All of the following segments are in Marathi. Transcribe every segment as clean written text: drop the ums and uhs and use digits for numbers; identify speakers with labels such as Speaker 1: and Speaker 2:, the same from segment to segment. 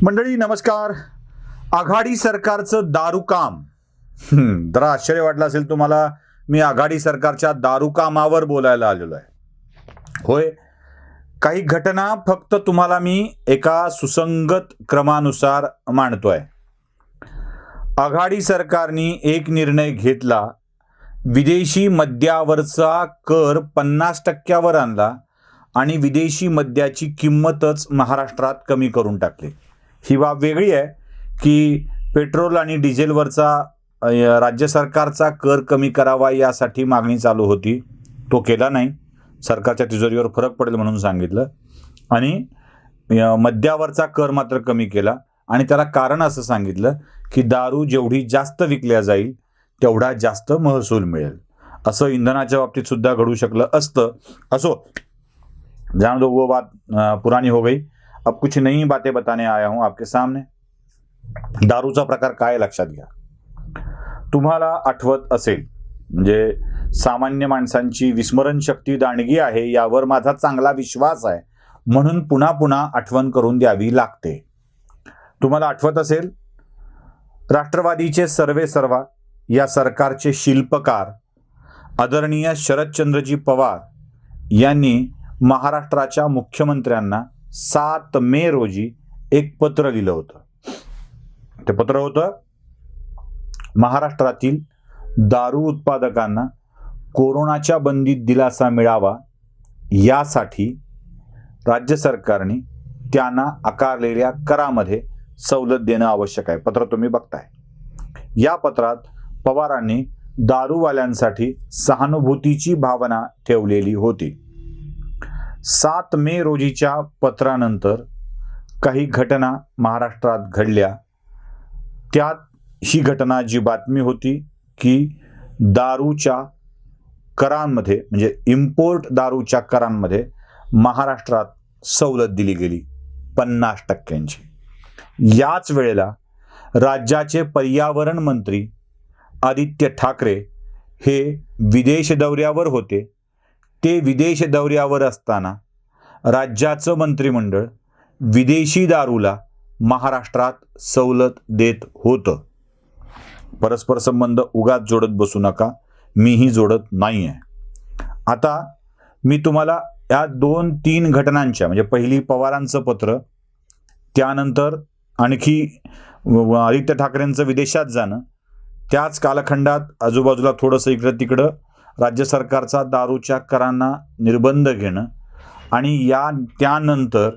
Speaker 1: मंडळी नमस्कार. आघाडी सरकारचं दारू काम. जरा आश्चर्य वाटलं असेल तुम्हाला. मी आघाडी सरकारच्या दारू कामावर बोलायला आलेलो आहे. होय, काही घटना फक्त तुम्हाला मी एका सुसंगत क्रमानुसार मांडतोय. आघाडी सरकारने एक निर्णय घेतला, विदेशी मद्यावरचा कर 50% आणला आणि विदेशी मद्याची किंमतच महाराष्ट्रात कमी करून टाकली. ही बाब वेगळी आहे की पेट्रोल आणि डिझेलवरचा राज्य सरकारचा कर कमी करावा यासाठी मागणी चालू होती, तो केला नाही. सरकारच्या तिजोरीवर फरक पडेल म्हणून सांगितलं आणि मद्यावरचा कर मात्र कमी केला. आणि त्याला कारण असं सांगितलं की दारू जेवढी जास्त विकल्या जाईल तेवढा जास्त महसूल मिळेल. असं इंधनाच्या बाबतीत सुद्धा घडू शकलं असतं. असो, जान दो, वो बात पुरानी हो गई. अब कुछ नई बातें बताने आया हूं आपके सामने. दारूचा प्रकार काय लक्षात घ्या. तुम्हाला आठवत असेल, म्हणजे सामान्य माणसांची विस्मरण शक्ती दांडगी आहे यावर माझा चांगला विश्वास आहे, म्हणून पुन्हा पुन्हा आठवण करून द्यावी लागते. तुम्हाला आठवत असेल, राष्ट्रवादीचे सर्वेसर्वा या सरकारचे शिल्पकार आदरणीय शरदचंद्रजी पवार यांनी महाराष्ट्राच्या मुख्यमंत्र्यांना 7 मे रोजी एक पत्र लिहिलं होतं. ते पत्र होतं, महाराष्ट्रातील दारू उत्पादकांना कोरोनाच्या बंदीत दिलासा मिळावा यासाठी राज्य सरकारने त्यांना आकारलेल्या करामध्ये सवलत देणं आवश्यक आहे. पत्र तुम्ही बघताय. या पत्रात पवारांनी दारूवाल्यांसाठी सहानुभूतीची भावना ठेवलेली होती. 7 मे रोजीच्या पत्रानंतर काही घटना महाराष्ट्रात घडल्या. त्यात ही घटना जी बातमी होती की दारूच्या करांमध्ये, म्हणजे इम्पोर्ट दारूच्या करांमध्ये महाराष्ट्रात सवलत दिली गेली 50%ची. याच वेळेला राज्याचे पर्यावरण मंत्री आदित्य ठाकरे हे विदेश दौऱ्यावर होते. ते विदेश दौऱ्यावर असताना राज्याचं मंत्रिमंडळ विदेशी दारूला महाराष्ट्रात सवलत देत होतं. परस्पर संबंध उगाच जोडत बसू नका, मीही जोडत नाही आहे. आता मी तुम्हाला या 2-3 घटनांच्या, म्हणजे पहिली पवारांचं पत्र, त्यानंतर आणखी आदित्य ठाकरेंचं विदेशात जाणं, त्याच कालखंडात आजूबाजूला थोडंसं इकडं तिकडं राज्य सरकारचा दारूच्या करांना निर्बंध घेणं आणि त्यानंतर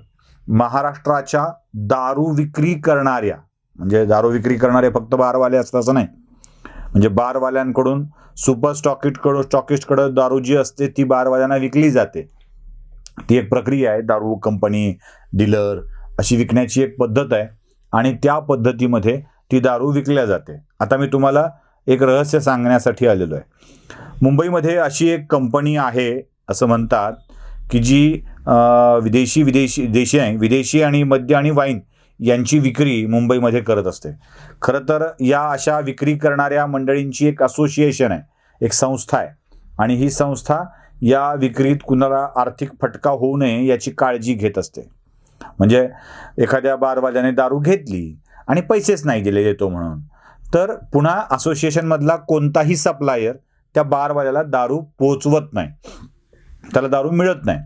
Speaker 1: महाराष्ट्राच्या दारू विक्री करणाऱ्या, म्हणजे दारू विक्री करणारे फक्त बारवाले असतात असं नाही, म्हणजे बारवाल्यांकडून सुपर स्टॉकिस्टकडे दारू जी असते ती बारवाल्यांना विकली जाते. ती एक प्रक्रिया आहे. दारू कंपनी, डीलर अशी विकण्याची एक पद्धत आहे आणि त्या पद्धतीमध्ये ती दारू विकल्या जाते. आता मी तुम्हाला एक रहस्य सांगण्यासाठी आलेलो आहे. मुंबईमध्ये अशी एक कंपनी आहे असं म्हणतात की जी विदेशी आणि मद्य आणि वाईन यांची विक्री मुंबईमध्ये करत असते. खरं तर या अशा विक्री करणाऱ्या मंडळींची एक असोसिएशन आहे, एक संस्था आहे आणि ही संस्था या विक्रीत कुणाला आर्थिक फटका होऊ नये याची काळजी घेत असते. म्हणजे एखाद्या बारवाल्याने दारू घेतली आणि पैसेच नाही दिले देतो म्हणून, तर पुन्हा असोसिएशनमधला कोणताही सप्लायर त्या बारवाल्याला दारू पोचवत नाही, त्याला दारू मिळत नाही.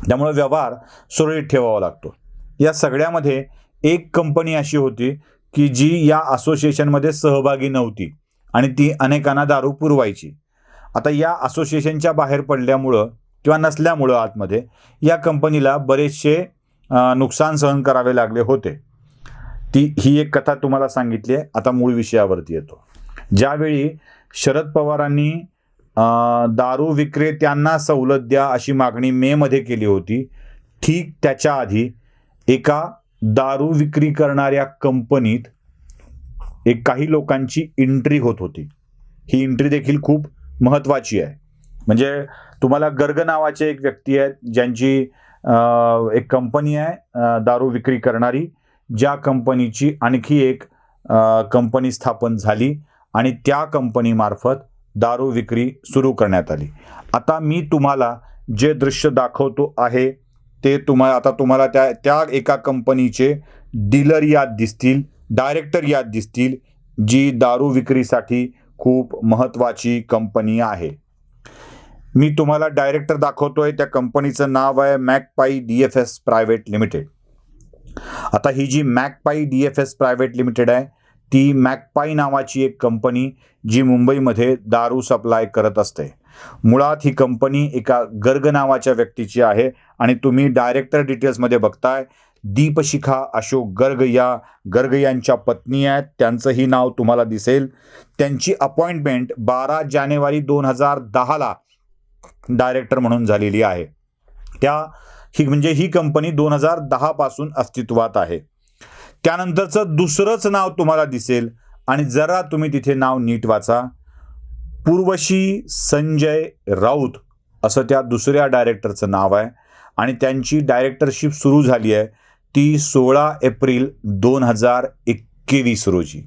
Speaker 1: त्यामुळे व्यवहार सुरळीत ठेवावा लागतो. या सगळ्यामध्ये एक कंपनी अशी होती की जी या असोसिएशनमध्ये सहभागी नव्हती आणि ती अनेकांना दारू पुरवायची. आता या असोसिएशनच्या बाहेर पडल्यामुळं किंवा नसल्यामुळं आतमध्ये या कंपनीला बरेचसे नुकसान सहन करावे लागले होते. ही एक कथा तुम्हाला सांगितली आहे. आता मूळ विषयावरती येतो. ज्यावेळी शरद पवारांनी दारू विक्रेत्यांना सवलत द्या अशी मागणी मे मध्ये केली होती, ठीक त्याच्या आधी एका दारू विक्री करणाऱ्या कंपनीत काही लोकांची एंट्री होत होती. ही एंट्री देखील खूप महत्त्वाची आहे. म्हणजे तुम्हाला गर्ग नावाचे एक व्यक्ती आहेत, ज्यांची एक कंपनी आहे दारू विक्री करणारी, ज्या कंपनीची आणखी एक कंपनी स्थापन झाली आणि त्या कंपनीमार्फत दारू विक्री सुरू करण्यात आली. आता मी तुम्हाला जे दृश्य दाखवतो आहे ते तुम्हाला त्या एका कंपनीचे डीलर याद दिसतील, डायरेक्टर याद दिसतील, जी दारू विक्रीसाठी खूप महत्त्वाची कंपनी आहे. मी तुम्हाला डायरेक्टर दाखवतोय. त्या कंपनीचं नाव आहे मॅकपाई DFS प्रायव्हेट लिमिटेड. आता ही जी मॅकपाई DFS प्रायव्हेट लिमिटेड आहे, ती मॅकपाई नावाची एक कंपनी जी मुंबईमध्ये दारू सप्लाय करत असते. मुळात ही कंपनी एका गर्ग नावाच्या व्यक्तीची आहे आणि तुम्ही डायरेक्टर डिटेल्समध्ये बघताय दीपशिखा अशोक गर्ग या गर्ग यांच्या पत्नी आहेत. त्यांचंही नाव तुम्हाला दिसेल. त्यांची अपॉइंटमेंट 12 जानेवारी 2010ला डायरेक्टर म्हणून झालेली आहे. ही कंपनी 2010 पासून अस्तित्वात आहे. त्यानंतरचं दुसरंच नाव तुम्हाला दिसेल आणि जरा तुम्ही तिथे नाव नीट वाचा. पूर्वशी संजय राऊत असं त्या दुसऱ्या डायरेक्टरचं नाव आहे आणि त्यांची डायरेक्टरशिप सुरू झाली आहे ती 16 एप्रिल 2021 रोजी.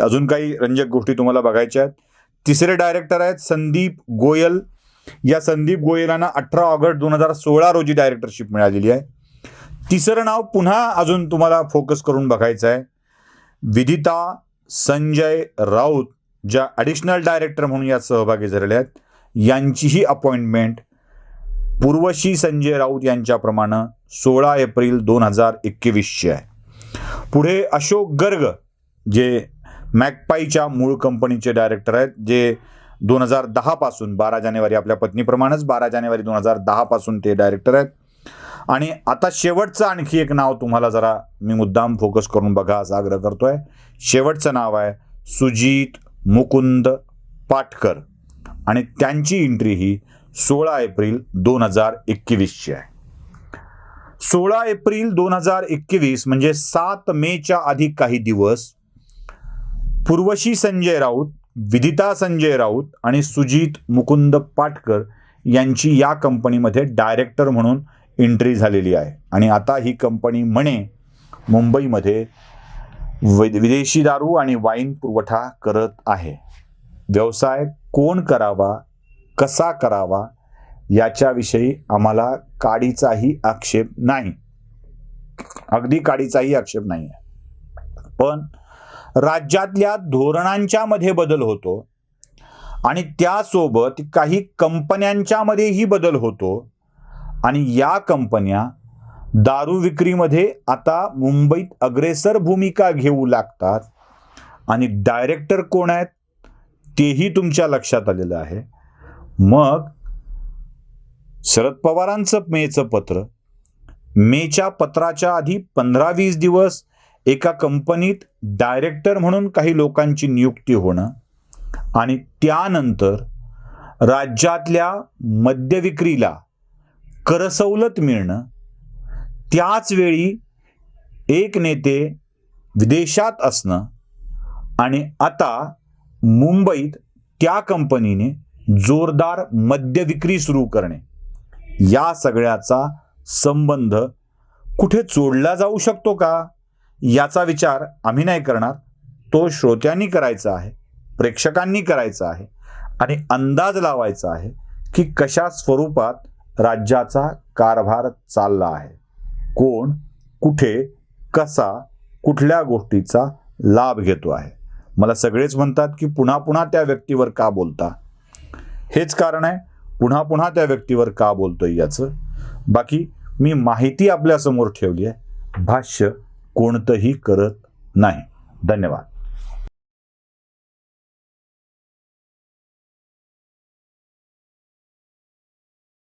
Speaker 1: अजून काही रंजक गोष्टी तुम्हाला बघायच्या आहेत. तिसरे डायरेक्टर आहेत संदीप गोयल. या संदीप गोयलांना 18 ऑगस्ट 2016 रोजी डायरेक्टरशिप मिळालेली आहे. तिसरं नाव पुन्हा अजून तुम्हाला फोकस करून बघायचं आहे. विदिता संजय राऊत ज्या ॲडिशनल डायरेक्टर म्हणून यात सहभागी झालेले आहेत, यांचीही अपॉइंटमेंट पूर्वशी संजय राऊत यांच्याप्रमाणे 16 एप्रिल 2021 आहे. पुढे अशोक गर्ग जे मॅकपाईच्या मूळ कंपनीचे डायरेक्टर आहेत, जे 2010 पासून 12 जानेवारी आपल्या पत्नीप्रमाणेच 12 जानेवारी 2010 पासून ते डायरेक्टर आहेत. आणि आता शेवटचं आणखी एक नाव तुम्हाला जरा मी मुद्दाम फोकस करून बघा असा आग्रह करतोय. शेवटचं नाव आहे सुजित मुकुंद पाटकर आणि त्यांची एंट्री ही 16 एप्रिल 2021 आहे. 16 एप्रिल 2021 म्हणजे 7 मेच्या आधी काही दिवस पूर्वशी संजय राऊत, विदिता संजय राऊत आणि सुजित मुकुंद पाटकर यांची या कंपनीमध्ये डायरेक्टर म्हणून एंट्री झालेली आहे. आणि आता ही कंपनी मुंबईमध्ये विदेशी दारू आणि वाईन पुरवठा करत आहे. व्यवसाय कोण करावा, कसा करावा याच्याविषयी आम्हाला काडीचाही आक्षेप नाही, अगदी काडीचाही आक्षेप नाही आहे. पण राज्यातल्या धोरणांच्या मध्ये बदल होतो आणि त्यासोबत काही कंपन्यांच्या मध्येही बदल होतो आणि या कंपन्या दारू विक्रीमध्ये आता मुंबईत अग्रेसर भूमिका घेऊ लागतात आणि डायरेक्टर कोण आहेत तेही तुमच्या लक्षात आलेलं आहे. मग शरद पवारांचं मेचं पत्र, मेच्या पत्राच्या आधी 15-20 दिवस एका कंपनीत डायरेक्टर म्हणून काही लोकांची नियुक्ती होणं आणि त्यानंतर राज्यातल्या मद्यविक्रीला करसवलत मिळणं, त्याच वेळी एक नेते विदेशात असणं आणि आता मुंबईत त्या कंपनीने जोरदार मद्यविक्री सुरू करणे, या सगळ्याचा संबंध कुठे जोडला जाऊ शकतो का याचा विचार आम्ही नाही करणार. तो श्रोत्यांनी करायचा आहे, प्रेक्षकांनी करायचा आहे आणि अंदाज लावायचा आहे की कशा स्वरूपात राज्याचा कारभार चालला आहे, कोण कुठे कसा कुठल्या गोष्टीचा लाभ घेतो आहे. मला सगळेच म्हणतात की पुन्हा पुन्हा त्या व्यक्तीवर का बोलता. हेच कारण आहे पुन्हा पुन्हा त्या व्यक्तीवर का बोलतोय याचं. बाकी मी माहिती आपल्या समोर ठेवली आहे, भाष्य कोणतंही करत नाही. धन्यवाद.